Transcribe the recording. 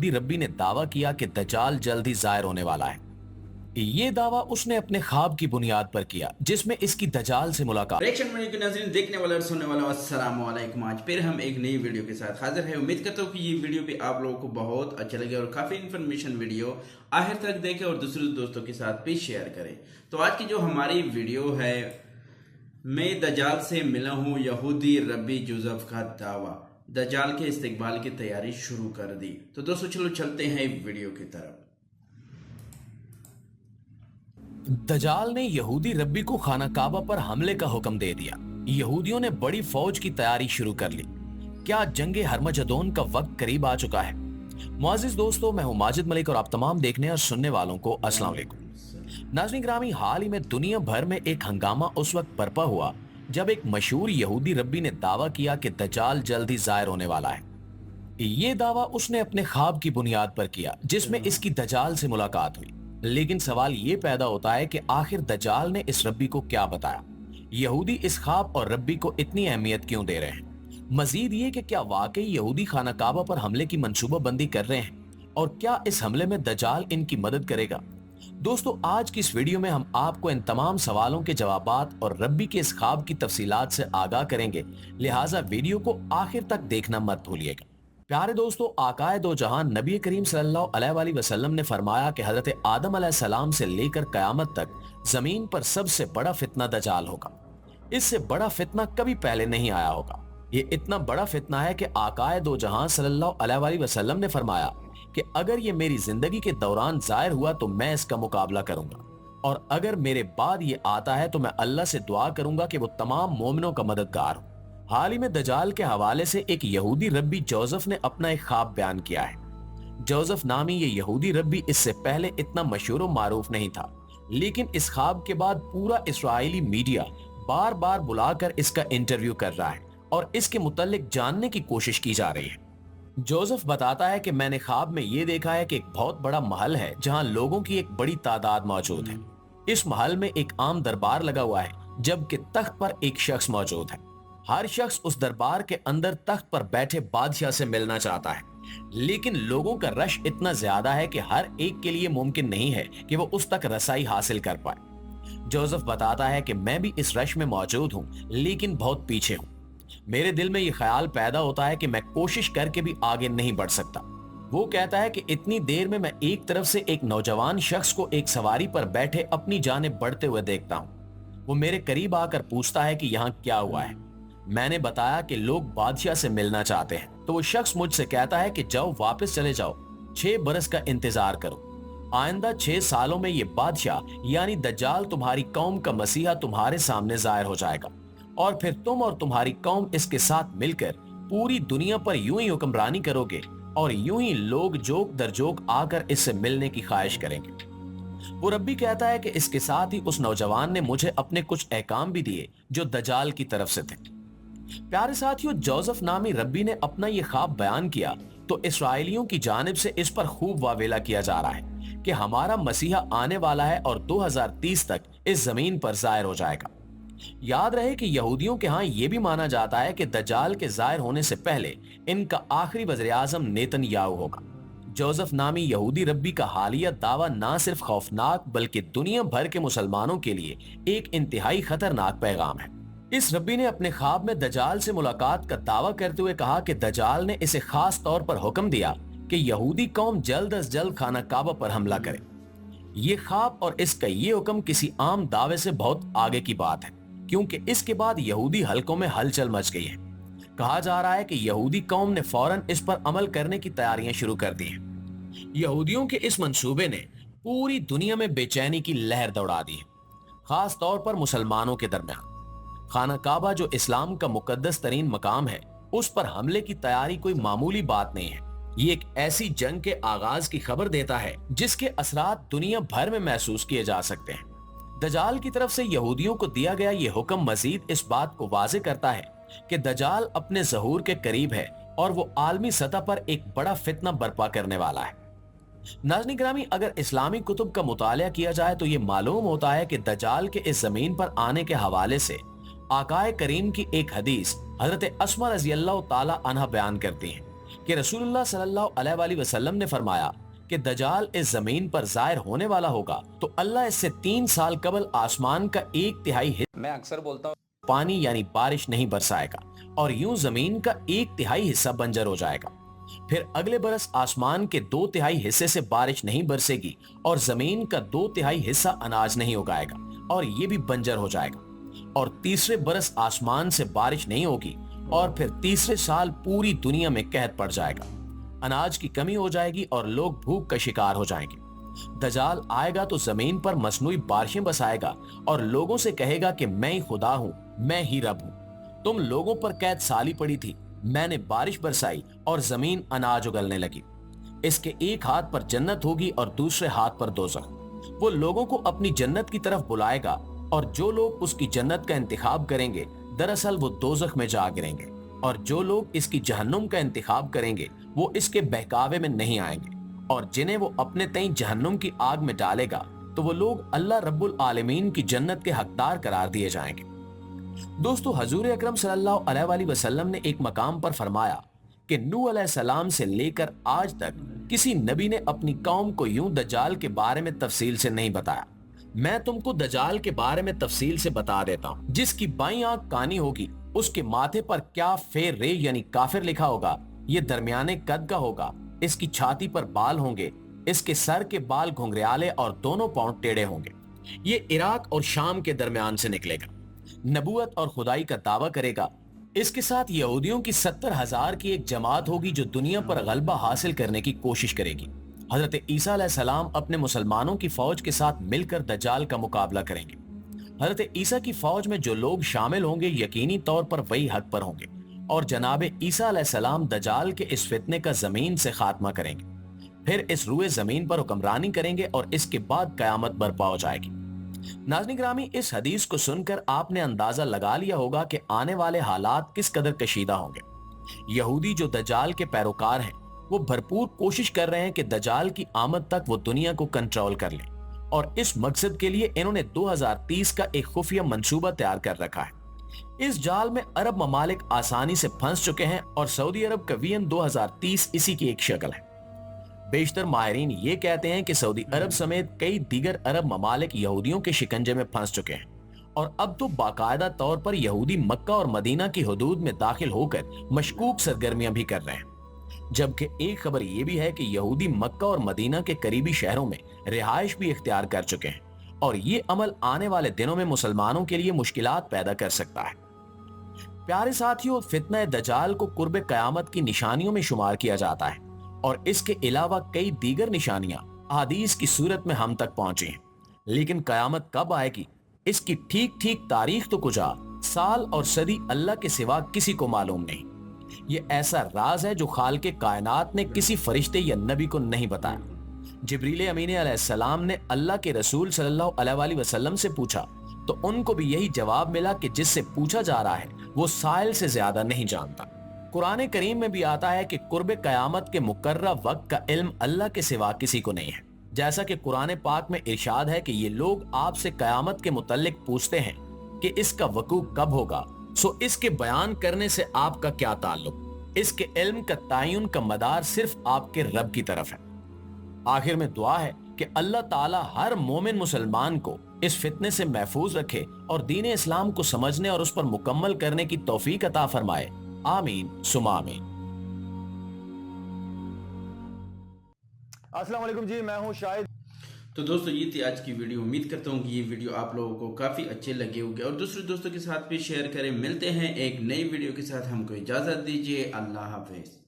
यहूदी रब्बी ने दावा किया कि दज्जाल जल्द ही जाहिर होने वाला है। ये दावा उसने अपने ख्वाब की बुनियाद पर किया जिसमें इसकी दज्जाल से मुलाकात। रिएक्शन वीडियो के नाज़रीन, देखने वाले और सुनने वाले अस्सलाम वालेकुम। आज फिर हम एक नई वीडियो के साथ हाजिर हैं। उम्मीद करता हूँ कि ये वीडियो भी आप लोगों को बहुत अच्छा लगे और काफ़ी इन्फॉर्मेशन वीडियो आखिर तक देखें और दूसरे दोस्तों के साथ भी शेयर करें। तो आज की जो हमारी वीडियो है, मैं दज्जाल से मिला हूँ, यहूदी रब्बी जोसेफ का दावा, दज्जाल के इस्तिकबाल की तैयारी शुरू कर दी। तो दोस्तों चलो चलते हैं वीडियो की तरफ। दज्जाल ने यहूदी रब्बी को खाना काबा पर हमले का हुक्म दे दिया। यहूदियों ने बड़ी फौज की तैयारी शुरू कर ली। क्या जंगे हरमजदोन का वक्त करीब आ चुका है? मुअज़्ज़िज़ दोस्तों, मैं हूं माजिद मलिक और आप तमाम देखने और सुनने वालों को अस्सलाम वालेकुम। नाज़रीन ग्रामी, हाल ही में दुनिया भर में एक हंगामा उस वक्त बरपा हुआ जब एक मशहूर यहूदी रब्बी ने दावा किया कि दज्जाल जल्द ही जाहिर होने वाला है। ये दावा उसने अपने ख्वाब की बुनियाद पर किया जिसमें इसकी दज्जाल से मुलाकात हुई। लेकिन सवाल ये पैदा होता है कि आखिर दज्जाल ने इस रब्बी को क्या बताया? यहूदी इस ख्वाब और रब्बी को इतनी अहमियत क्यों दे रहे हैं? मजीद ये कि क्या वाकई यहूदी खाना काबा पर हमले की मंसूबा बंदी कर रहे हैं और क्या इस हमले में दज्जाल इनकी मदद करेगा? दोस्तों, आज की इस वीडियो में हम आपको इन तमाम सवालों के जवाबात और रब्बी के इस ख्वाब की तफसीलात से आगाह करेंगे, लिहाजा वीडियो को आखिर तक देखना मत भूलिएगा। प्यारे दोस्तों, आकाए दो जहान नबी करीम सल्लल्लाहु अलैहि वसल्लम ने फरमाया कि हजरत आदम अलैहिस्सलाम से लेकर कयामत तक जमीन पर सबसे बड़ा फितना दज्जाल होगा। इससे बड़ा फितना कभी पहले नहीं आया होगा। ये इतना बड़ा फितना है कि आकाए दो जहान सल्लल्लाहु अलैहि वसल्लम ने फरमाया कि अगर ये मेरी जिंदगी के दौरान जाहिर हुआ तो मैं इसका मुकाबला करूंगा, और अगर मेरे बाद ये आता है तो मैं अल्लाह से दुआ करूंगा कि वो तमाम मोमिनों का मददगार हो। हाल ही में दज्जाल के हवाले से एक यहूदी रब्बी जोसेफ ने अपना एक ख्वाब बयान किया है। जोसेफ नामी ये यहूदी रब्बी इससे पहले इतना मशहूर मारूफ नहीं था, लेकिन इस ख्वाब के बाद पूरा इस्राएली मीडिया बार बार बुलाकर इसका इंटरव्यू कर रहा है और इसके मुतालिक जानने की कोशिश की जा रही है। जोसेफ बताता है कि मैंने ख्वाब में ये देखा है कि एक बहुत बड़ा महल है जहां लोगों की एक बड़ी तादाद मौजूद है। इस महल में एक आम दरबार लगा हुआ है जबकि तख्त पर एक शख्स मौजूद है। हर शख्स उस दरबार के अंदर तख्त पर बैठे बादशाह से मिलना चाहता है, लेकिन लोगों का रश इतना ज्यादा है कि हर एक के लिए मुमकिन नहीं है कि वो उस तक रसाई हासिल कर पाए। जोसेफ बताता है कि मैं भी इस रश में मौजूद हूँ, लेकिन बहुत पीछे हूँ। मेरे दिल में ये ख्याल पैदा होता है कि मैं कोशिश करके भी आगे नहीं बढ़ सकता। वो कहता है कि इतनी देर में मैं एक तरफ से एक नौजवान शख्स को एक सवारी पर बैठे अपनी जानिब बढ़ते हुए देखता हूँ। वो मेरे करीब आकर पूछता है कि यहाँ क्या हुआ है। मैंने बताया कि लोग बादशाह से मिलना चाहते हैं। तो वो शख्स मुझसे कहता है कि जाओ, वापस चले जाओ, 6 बरस का इंतजार करो। आइंदा 6 सालों में ये बादशाह यानी दज्जाल तुम्हारी कौम का मसीहा तुम्हारे सामने जाहिर हो जाएगा और फिर तुम और तुम्हारी कौम इसके साथ मिलकर पूरी दुनिया पर यूं ही हुक्मरानी करोगे और यूं ही लोग जोक दर जोक आकर इससे मिलने की ख्वाहिश करेंगे। वो रब्बी कहता है कि इसके साथ ही उस नौजवान ने मुझे अपने कुछ अहकाम भी दिए जो दज्जाल की तरफ से थे। प्यारे साथियों, जोसेफ नामी रब्बी ने अपना ये ख्वाब बयान किया तो इसराइलियों की जानिब से इस पर खूब वावेला किया जा रहा है कि हमारा मसीहा आने वाला है और 2030 तक इस जमीन पर जाहिर हो जाएगा। याद रहे कि यहूदियों के यहाँ यह भी माना जाता है कि दज्जाल के जाहिर होने से पहले इनका आखिरी वज़ीर आज़म नेतन्याहू होगा। जोसेफ नामी यहूदी रब्बी का हालिया दावा ना सिर्फ खौफनाक बल्कि दुनिया भर के मुसलमानों के लिए एक इंतहाई खतरनाक पैगाम है। इस रब्बी ने अपने ख्वाब में दज्जाल से मुलाकात का दावा करते हुए कहा कि दज्जाल ने इसे खास तौर पर हुक्म दिया कि यहूदी कौम जल्द अज जल्द खाना काबा पर हमला करे। ये ख्वाब और इसका ये हुक्म किसी आम दावे से बहुत आगे की बात है, क्योंकि इसके बाद यहूदी हलकों में हलचल मच गई है। कहा जा रहा है कि यहूदी कौम ने फौरन इस पर अमल करने की तैयारियां शुरू कर दी हैं। यहूदियों के इस मंसूबे ने पूरी दुनिया में बेचैनी की लहर दौड़ा दी है, खास तौर पर मुसलमानों के दरमियान। खाना काबा जो इस्लाम का मुकद्दस तरीन मकाम है, उस पर हमले की तैयारी कोई मामूली बात नहीं है। ये एक ऐसी जंग के आगाज की खबर देता है जिसके असरात दुनिया भर में महसूस किए जा सकते हैं। दज्जाल की तरफ से यहूदियों को दिया गया ये हुक्म मजीद इस बात को वाज़ेह करता है कि दज्जाल अपने ज़हूर के करीब है और वो आलमी सतह पर एक बड़ा फितना बर्पा करने वाला है। नाज़रीन गिरामी, अगर इस्लामी कुतुब का मुतालिया किया जाए तो ये मालूम होता है कि दज्जाल के इस जमीन पर आने के हवाले से आकाए करीम की एक हदीस हजरत अस्मा रज़ियल्लाहु ताला अन्हा बयान करती है कि रसूलुल्लाह सल्लल्लाहु अलैहि वसल्लम ने फरमाया कि दजाल इस जमीन पर जाहिर होने वाला होगा तो अल्लाह इससे 3 साल कबल आसमान का 1/3 हिस्सा मैं अक्सर बोलता हूँ पानी यानी बारिश नहीं बरसाएगा और यूं जमीन का 1/3 हिस्सा बंजर हो जाएगा। फिर अगले बरस आसमान के 2/3 हिस्से से बारिश नहीं बरसेगी और जमीन का 2/3 हिस्सा अनाज नहीं उगाएगा और ये भी बंजर हो जाएगा। और तीसरे बरस आसमान से बारिश नहीं होगी और फिर तीसरे साल पूरी दुनिया में कहर पड़ जाएगा, अनाज की कमी हो जाएगी और लोग भूख का शिकार हो जाएंगे। दजाल आएगा तो जमीन पर मसनूई बारिशें बसाएगा और लोगों से कहेगा कि मैं ही खुदा हूं, मैं ही रब हूं। तुम लोगों पर कैद साली पड़ी थी, मैंने बारिश बरसाई और जमीन अनाज उगलने लगी। इसके एक हाथ पर जन्नत होगी और दूसरे हाथ पर दोज़ख। वो लोगों को अपनी जन्नत की तरफ बुलाएगा और जो लोग उसकी जन्नत का इंतखाब करेंगे दरअसल वो दोज़ख में जा गिरेंगे और जो लोग इसकी जहन्नुम का इंतखाब करेंगे वो इसके बहकावे में नहीं आएंगे और जिन्हें वो अपने तई जहन्नुम की आग में डालेगा तो वो लोग अल्लाह रब्बुल आलमीन की जन्नत के हकदार करार दिए जाएंगे। दोस्तों, हजूर अकरम सल्लल्लाहु अलैहि वसल्लम ने एक मकाम पर फरमाया कि नूह अलैहिस्सलाम से लेकर आज तक किसी नबी ने अपनी कौम को यूं दज्जाल के बारे में तफसील से नहीं बताया। मैं तुमको दज्जाल के बारे में तफसील से बता देता हूँ। जिसकी बाईं आंख कानी होगी उसके माथे पर क्या फेर रे यानी काफिर लिखा होगा, ये दरमियाने कद का होगा, इसकी छाती पर बाल होंगे, इसके सर के बाल घुंघरियाले और दोनों पांव टेढ़े होंगे। ये इराक और शाम के दरमियान से निकलेगा, नबूवत और खुदाई का दावा करेगा। इसके साथ यहूदियों की 70,000 की एक जमात होगी जो दुनिया पर गलबा हासिल करने की कोशिश करेगी। हजरत ईसा अलैहिस्सलाम अपने मुसलमानों की फौज के साथ मिलकर दज्जाल का मुकाबला करेंगे। हजरत ईसा की फौज में जो लोग शामिल होंगे यकीनी तौर पर वही हक पर होंगे और जनाब ईसा अलैहिस्सलाम दज्जाल के इस फितने का जमीन से खात्मा करेंगे, फिर इस रुए जमीन पर हुक्मरानी करेंगे और इसके बाद कयामत बर्पा हो जाएगी। नाज़रीन गिरामी, इस हदीस को सुनकर आपने अंदाजा लगा लिया होगा कि आने वाले हालात किस कदर कशीदा होंगे। यहूदी जो दज्जाल के पैरोकार हैं वो भरपूर कोशिश कर रहे हैं कि दज्जाल की आमद तक वो दुनिया को कंट्रोल कर लें और इस मकसद के लिए इन्होंने 2030 का एक खुफिया मंसूबा तैयार कर रखा है। इस जाल में अरब ममालिक आसानी से फंस चुके हैं और सऊदी अरब का विजन 2030 इसी की एक शक्ल है। बेशतर माहिरीन ये कहते हैं कि सऊदी अरब समेत कई दीगर अरब ममालिक यहूदियों के शिकंजे में फंस चुके हैं और अब तो बाकायदा तौर पर यहूदी मक्का और मदीना की हदूद में दाखिल होकर मशकूक सरगर्मियां भी कर रहे हैं। जबकि एक खबर यह भी है कि यहूदी मक्का और मदीना के करीबी शहरों में रिहाइश भी इख्तियार कर चुके हैं और ये अमल आने वाले दिनों में मुसलमानों के लिए मुश्किलात पैदा कर सकता है। प्यारे साथियों, फितना दज्जाल को कुर्ब कयामत की निशानियों में शुमार किया जाता है और इसके अलावा कई दीगर निशानियां हदीस की सूरत में हम तक पहुंची हैं। लेकिन कयामत कब आएगी इसकी ठीक ठीक तारीख तो कुजा, साल और सदी अल्लाह के सिवा किसी को मालूम नहीं। ये ऐसा राज है जो खालिक़े कायनात ने किसी फरिश्ते या नबी को नहीं बताया। जिब्रील अमीन अलैहिस्सलाम ने अल्लाह के रसूल सल्लल्लाहु अलैहि वसल्लम से पूछा तो उनको भी यही जवाब मिला कि जिससे पूछा जा रहा है वो साइल से ज्यादा नहीं जानता। कुरान करीम में भी आता है कि कुर्ब कयामत के मुकर्रर वक्त का इल्म अल्लाह के सिवा किसी को नहीं है। जैसा कि कुरान पाक में इरशाद है कि ये लोग आपसे कयामत के मुतल्लिक पूछते हैं कि इसका वकूअ कब होगा, सो इसके बयान करने से आपका क्या ताल्लुक। इसके इल्म का तयन का मदार सिर्फ आपके रब की तरफ है। आखिर में दुआ है कि अल्लाह ताला हर मोमिन मुसलमान को इस फितने से महफूज रखे और दीन इस्लाम को समझने और उस पर मुकम्मल करने की तौफीक अता फरमाए। आमीन सुमा आमीन। अस्सलाम वालेकुम जी, मैं हूं शाहिद। तो दोस्तों, ये थी आज की वीडियो। उम्मीद करता हूँ कि ये वीडियो आप लोगों को काफ़ी अच्छे लगे होंगे और दूसरे दोस्तों के साथ भी शेयर करें। मिलते हैं एक नई वीडियो के साथ, हमको इजाज़त दीजिए। अल्लाह हाफिज़।